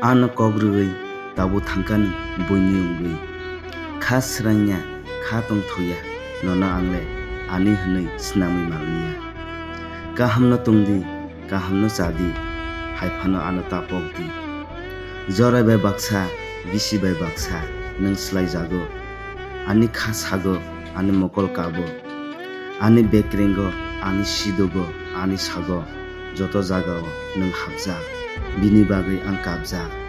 Ano kogrui tabo thangkani boini ungui kha srangya kha tongthoya nona angle ani hnui snami malniya kaham no tungdi kaham no chadi haifano ano tapokdi jorai bai baksa bisi bai baksa nung slaijago ani kha sago ani mokol kabo ani bekrengo ani sidogo ani sago joto jagao nung habjak bini bagui ang kabjak